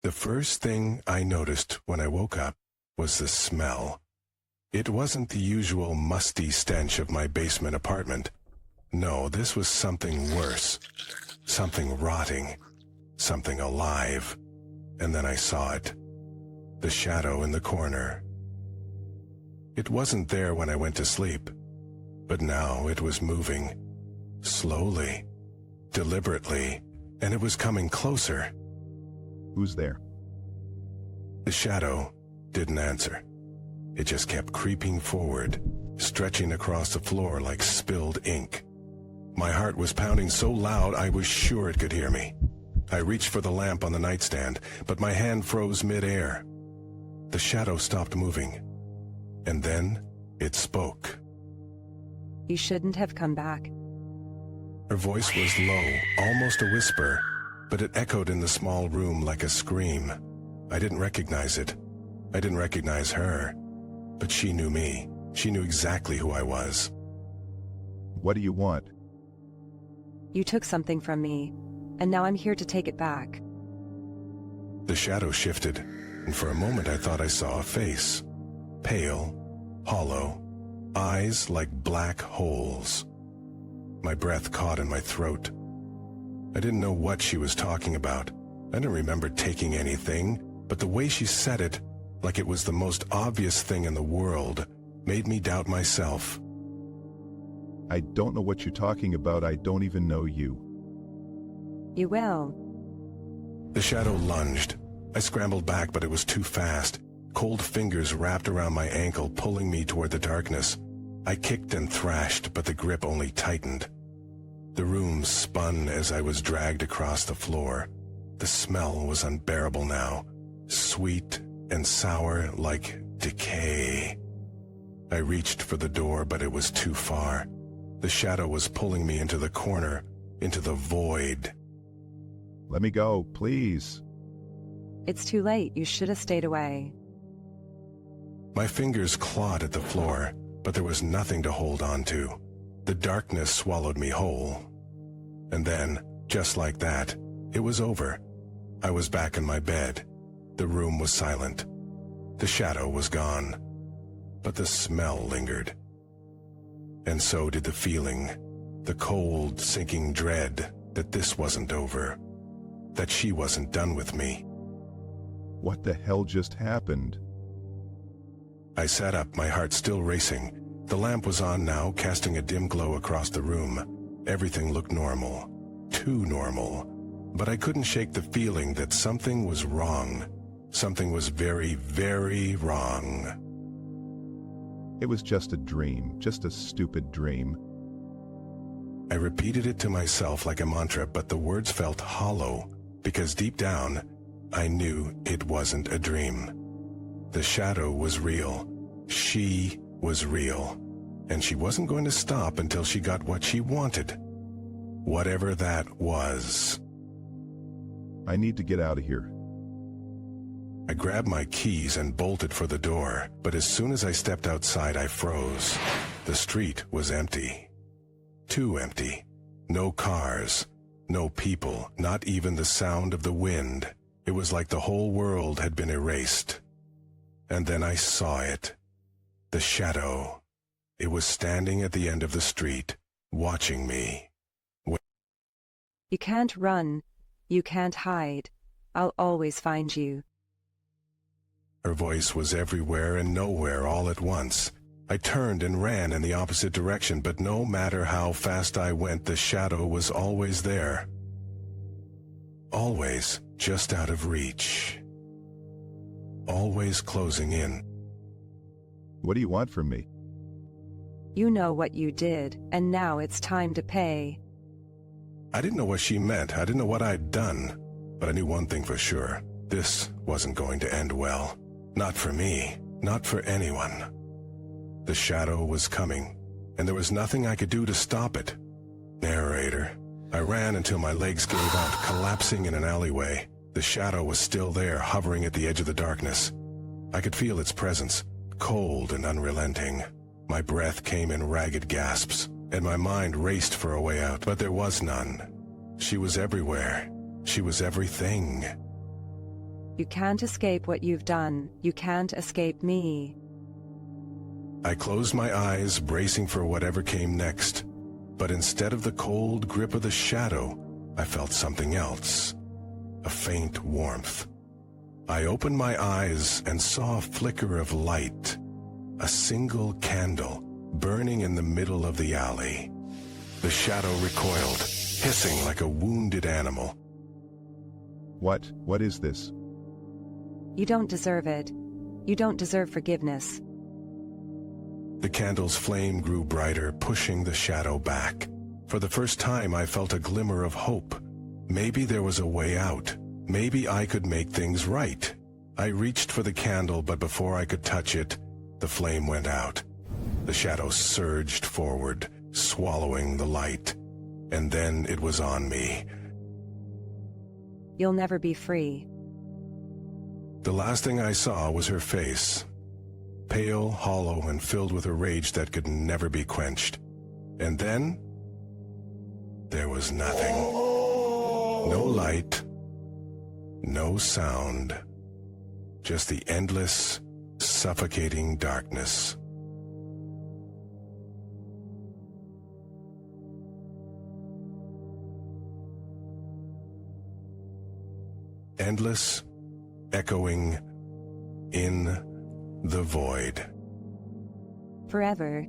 The first thing I noticed when I woke up was the smell. It wasn't the usual musty stench of my basement apartment. No, this was something worse. Something rotting. Something alive. And then I saw it. The shadow in the corner. It wasn't there when I went to sleep, but now it was moving. Slowly. Deliberately. And it was coming closer. Who's there? The shadow didn't answer. It just kept creeping forward, stretching across the floor like spilled ink. My heart was pounding so loud I was sure it could hear me. I reached for the lamp on the nightstand, but my hand froze mid-air. The shadow stopped moving, and then it spoke. You shouldn't have come back. Her voice was low, almost a whisper, but it echoed in the small room like a scream. I didn't recognize it. I didn't recognize her. But she knew me. She knew exactly who I was. What do you want? You took something from me, and now I'm here to take it back. The shadow shifted, and for a moment I thought I saw a face. Pale, hollow, eyes like black holes. My breath caught in my throat. I didn't know what she was talking about. I didn't remember taking anything, but the way she said it, like it was the most obvious thing in the world, made me doubt myself. I don't know what you're talking about. I don't even know you. You will. The shadow lunged. I scrambled back, but it was too fast. Cold fingers wrapped around my ankle, pulling me toward the darkness. I kicked and thrashed, but the grip only tightened. The room spun as I was dragged across the floor. The smell was unbearable now, sweet and sour like decay. I reached for the door, but it was too far. The shadow was pulling me into the corner, into the void. Let me go, please. It's too late. You should have stayed away. My fingers clawed at the floor, but there was nothing to hold on to. The darkness swallowed me whole. And then, just like that, it was over. I was back in my bed. The room was silent. The shadow was gone. But the smell lingered. And so did the feeling, the cold, sinking dread that this wasn't over, that she wasn't done with me. What the hell just happened? I sat up, my heart still racing. The lamp was on now, casting a dim glow across the room. Everything looked normal. Too normal. But I couldn't shake the feeling that something was wrong. Something was very, very wrong. It was just a dream, just a stupid dream. I repeated it to myself like a mantra, but the words felt hollow, because deep down, I knew it wasn't a dream. The shadow was real. She was real. And she wasn't going to stop until she got what she wanted. Whatever that was. I need to get out of here. I grabbed my keys and bolted for the door, but as soon as I stepped outside, I froze. The street was empty. Too empty. No cars, no people, not even the sound of the wind. It was like the whole world had been erased. And then I saw it. The shadow. It was standing at the end of the street, watching me. You can't run. You can't hide. I'll always find you. Her voice was everywhere and nowhere all at once. I turned and ran in the opposite direction, but no matter how fast I went, the shadow was always there. Always just out of reach. Always closing in. What do you want from me? You know what you did, and now it's time to pay. I didn't know what she meant. I didn't know what I'd done. But I knew one thing for sure. This wasn't going to end well. Not for me. Not for anyone. The shadow was coming, and there was nothing I could do to stop it. Narrator. I ran until my legs gave out, collapsing in an alleyway. The shadow was still there, hovering at the edge of the darkness. I could feel its presence, cold and unrelenting. My breath came in ragged gasps, and my mind raced for a way out, but there was none. She was everywhere. She was everything. You can't escape what you've done. You can't escape me. I closed my eyes, bracing for whatever came next. But instead of the cold grip of the shadow, I felt something else. A faint warmth. I opened my eyes and saw a flicker of light. A single candle, burning in the middle of the alley. The shadow recoiled, hissing like a wounded animal. What is this? You don't deserve it. You don't deserve forgiveness. The candle's flame grew brighter, pushing the shadow back. For the first time, I felt a glimmer of hope. Maybe there was a way out. Maybe I could make things right. I reached for the candle, but before I could touch it, the flame went out. The shadow surged forward, swallowing the light. And then it was on me. You'll never be free. The last thing I saw was her face. Pale, hollow, and filled with a rage that could never be quenched. And then, there was nothing. No light, no sound, just the endless, suffocating darkness. Endless, echoing in the void. Forever.